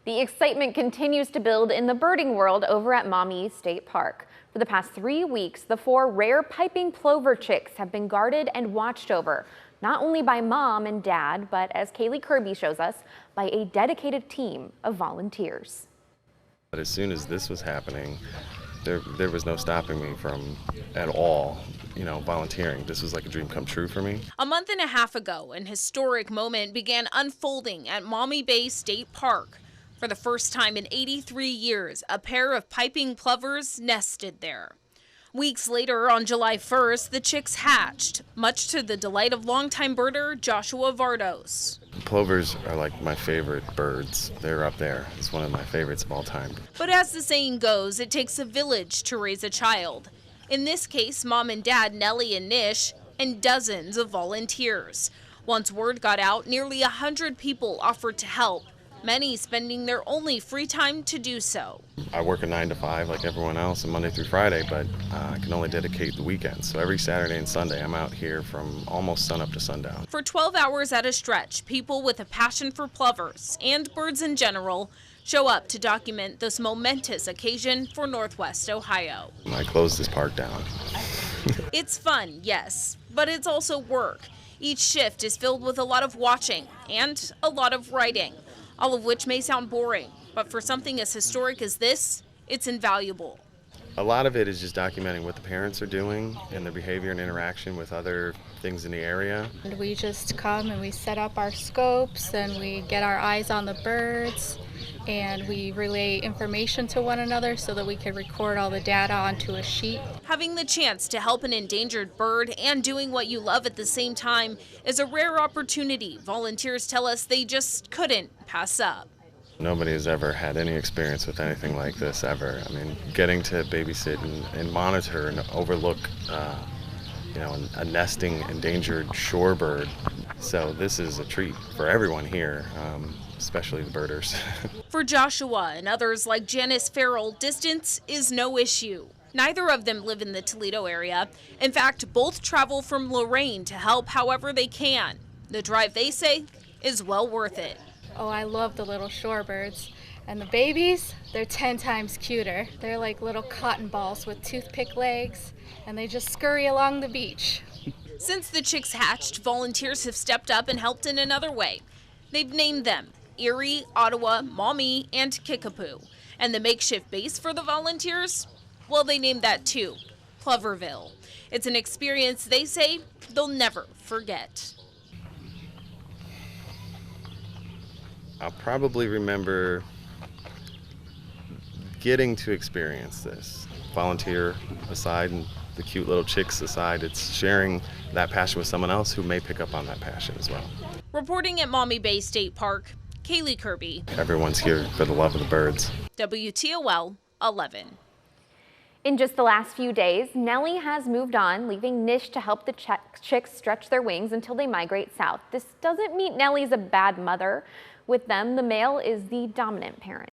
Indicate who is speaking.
Speaker 1: The excitement continues to build in the birding world over at Maumee State Park. For the past 3 weeks, the 4 rare piping plover chicks have been guarded and watched over, not only by mom and dad, but as Kaylee Kirby shows us, by a dedicated team of volunteers.
Speaker 2: But as soon as this was happening, there was no stopping me from at all, volunteering. This was like a dream come true for me.
Speaker 3: A month and a half ago, an historic moment began unfolding at Maumee Bay State Park. For the first time in 83 years, a pair of piping plovers nested there. Weeks later, on July 1st, the chicks hatched, much to the delight of longtime birder Joshua Vardous.
Speaker 2: Plovers are like my favorite birds. They're up there. It's one of my favorites of all time.
Speaker 3: But as the saying goes, it takes a village to raise a child. In this case, mom and dad Nellie and Nish, and dozens of volunteers. Once word got out, nearly 100 people offered to help, many spending their only free time to do so.
Speaker 2: I work a 9 to 5 like everyone else, and Monday through Friday, but I can only dedicate the weekends. So every Saturday and Sunday, I'm out here from almost sunup to sundown.
Speaker 3: For 12 hours at a stretch, people with a passion for plovers and birds in general show up to document this momentous occasion for Northwest Ohio.
Speaker 2: I closed this park down.
Speaker 3: It's fun, yes, but it's also work. Each shift is filled with a lot of watching and a lot of writing, all of which may sound boring, but for something as historic as this, it's invaluable.
Speaker 2: A lot of it is just documenting what the parents are doing and their behavior and interaction with other things in the area.
Speaker 4: And we just come and we set up our scopes and we get our eyes on the birds and we relay information to one another so that we can record all the data onto a sheet.
Speaker 3: Having the chance to help an endangered bird and doing what you love at the same time is a rare opportunity. Volunteers tell us they just couldn't pass up.
Speaker 2: Nobody has ever had any experience with anything like this ever. I mean, getting to babysit and monitor and overlook, a nesting endangered shorebird. So this is a treat for everyone here, especially the birders.
Speaker 3: For Joshua and others like Janice Farrell, distance is no issue. Neither of them live in the Toledo area. In fact, both travel from Lorain to help however they can. The drive, they say, is well worth it.
Speaker 4: Oh, I love the little shorebirds. And the babies, they're 10 times cuter. They're like little cotton balls with toothpick legs, and they just scurry along the beach.
Speaker 3: Since the chicks hatched, volunteers have stepped up and helped in another way. They've named them Erie, Ottawa, Maumee, and Kickapoo. And the makeshift base for the volunteers? Well, they named that too, Ploverville. It's an experience they say they'll never forget.
Speaker 2: I'll probably remember getting to experience this. Volunteer aside and the cute little chicks aside, it's sharing that passion with someone else who may pick up on that passion as well.
Speaker 3: Reporting at Maumee Bay State Park, Kaylee Kirby.
Speaker 2: Everyone's here for the love of the birds.
Speaker 3: WTOL 11.
Speaker 1: In just the last few days, Nellie has moved on, leaving Nish to help the chicks stretch their wings until they migrate south. This doesn't mean Nellie's a bad mother. With them, the male is the dominant parent.